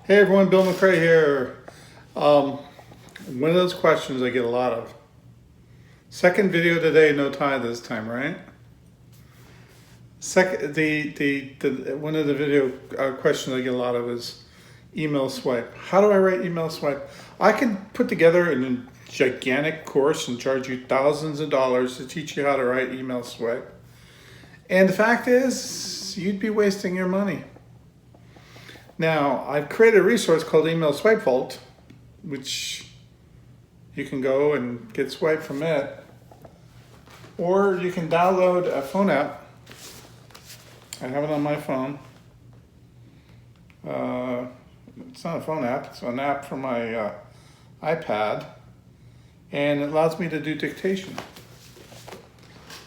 Hey everyone, Bill McRae here. One of those questions I get a lot of. Second video today, no tie this time, right? One of the video questions I get a lot of is email swipe. How do I write email swipe? I can put together a gigantic course and charge you thousands of dollars to teach you how to write email swipe. And the fact is, you'd be wasting your money. Now, I've created a resource called Email Swipe Vault, which you can go and get swiped from it. Or you can download a phone app. I have it on my phone. It's not a phone app, it's an app for my iPad. And it allows me to do dictation.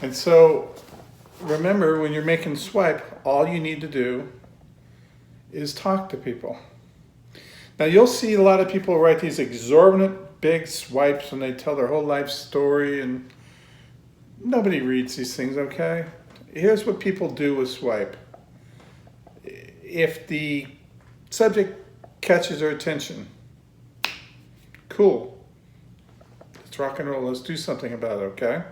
And so, remember, when you're making swipe, all you need to do is talk to people. Now you'll see a lot of people write these exorbitant big swipes when they tell their whole life story, and nobody reads these things, okay? Here's what people do with swipe. If the subject catches their attention, cool. Let's rock and roll, let's do something about it, okay?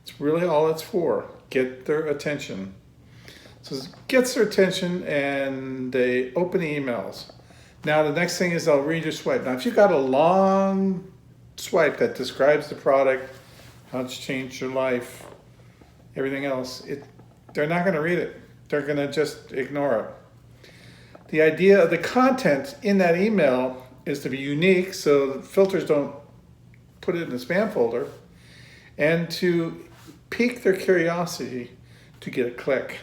It's really all it's for, get their attention. So it gets their attention and they open the emails. Now the next thing is they'll read your swipe. Now if you've got a long swipe that describes the product, how it's changed your life, everything else, they're not going to read it. They're going to just ignore it. The idea of the content in that email is to be unique so the filters don't put it in the spam folder, and to pique their curiosity to get a click.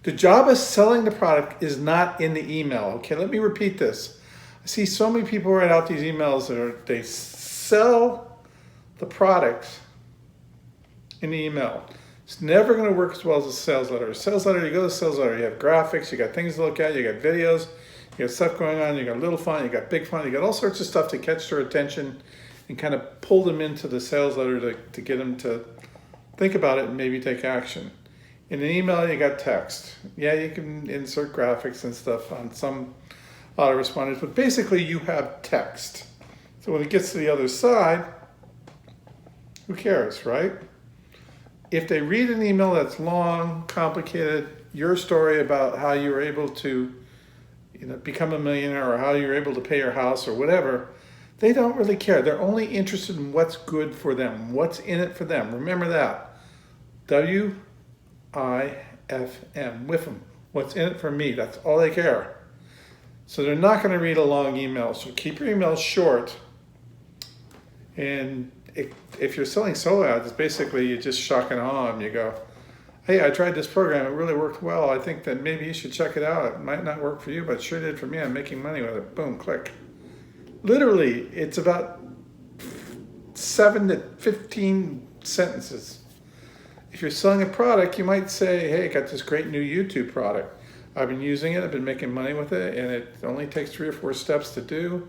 The job of selling the product is not in the email. Okay, let me repeat this. I see so many people write out these emails that they sell the product in the email. It's never going to work as well as a sales letter. A sales letter, you go to a sales letter, you have graphics, you got things to look at, you got videos, you got stuff going on, you got little font, you got big font, you got all sorts of stuff to catch their attention and kind of pull them into the sales letter to get them to think about it and maybe take action. In an email, you got text. Yeah, you can insert graphics and stuff on some autoresponders, but basically you have text. So when it gets to the other side, who cares, right? If they read an email that's long, complicated, your story about how you were able to become a millionaire or how you were able to pay your house or whatever, they don't really care. They're only interested in what's good for them, what's in it for them. Remember that. WIFM, WIFM. What's in it for me? That's all they care. So they're not going to read a long email. So keep your emails short. And if you're selling solo ads, it's basically you just shock and awe them. You go, hey, I tried this program. It really worked well. I think that maybe you should check it out. It might not work for you, but it sure did for me. I'm making money with it. Boom, click. Literally, it's about 7 to 15 sentences. If you're selling a product, you might say, hey, I got this great new YouTube product. I've been using it, I've been making money with it, and it only takes 3 or 4 steps to do.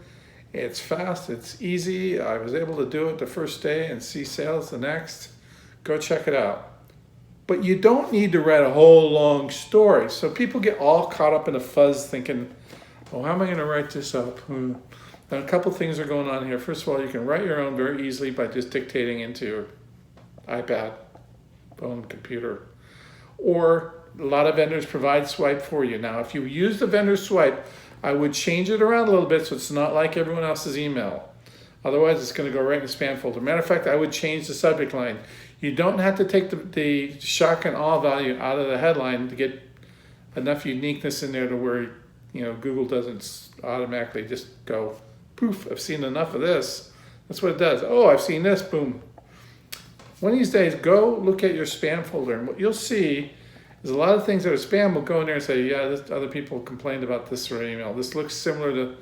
It's fast, it's easy. I was able to do it the first day and see sales the next. Go check it out. But you don't need to write a whole long story. So people get all caught up in a fuzz thinking, oh, how am I going to write this up? Now, a couple things are going on here. First of all, you can write your own very easily by just dictating into your iPad, phone, computer. Or a lot of vendors provide swipe for you. Now, if you use the vendor swipe, I would change it around a little bit so it's not like everyone else's email. Otherwise, it's going to go right in the spam folder. Matter of fact, I would change the subject line. You don't have to take the shock and awe value out of the headline to get enough uniqueness in there to where Google doesn't automatically just go, poof, I've seen enough of this. That's what it does. Oh, I've seen this, boom. One of these days, go look at your spam folder, and what you'll see is a lot of things that are spam will go in there and say, yeah, other people complained about this sort of email. This looks similar to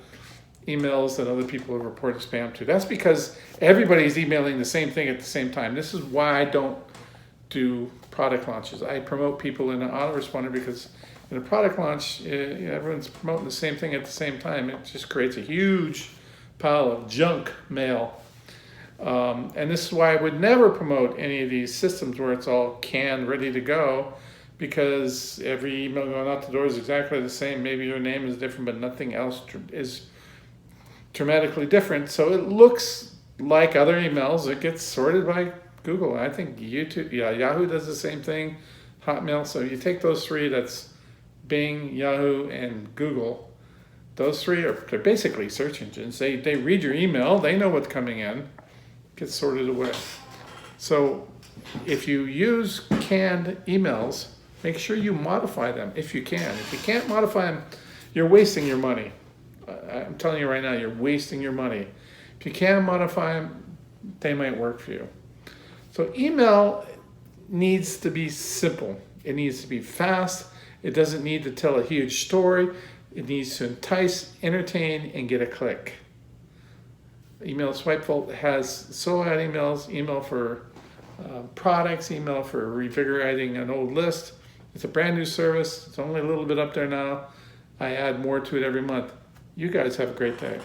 emails that other people have reported spam to. That's because everybody's emailing the same thing at the same time. This is why I don't do product launches. I promote people in an autoresponder because in a product launch, everyone's promoting the same thing at the same time. It just creates a huge pile of junk mail. And this is why I would never promote any of these systems where it's all canned, ready to go, because every email going out the door is exactly the same. Maybe your name is different, but nothing else is dramatically different. So it looks like other emails. It gets sorted by Google. I think Yahoo does the same thing, Hotmail. So you take those three, that's Bing, Yahoo, and Google. Those three they're basically search engines. They read your email, they know what's coming in, gets sorted away. So if you use canned emails, make sure you modify them if you can. If you can't modify them, you're wasting your money. I'm telling you right now, you're wasting your money. If you can modify them, they might work for you. So email needs to be simple. It needs to be fast. It doesn't need to tell a huge story. It needs to entice, entertain, and get a click. Email Swipevault has solo ad emails, email for products, email for revigorating an old list. It's a brand new service. It's only a little bit up there now. I add more to it every month. You guys have a great day.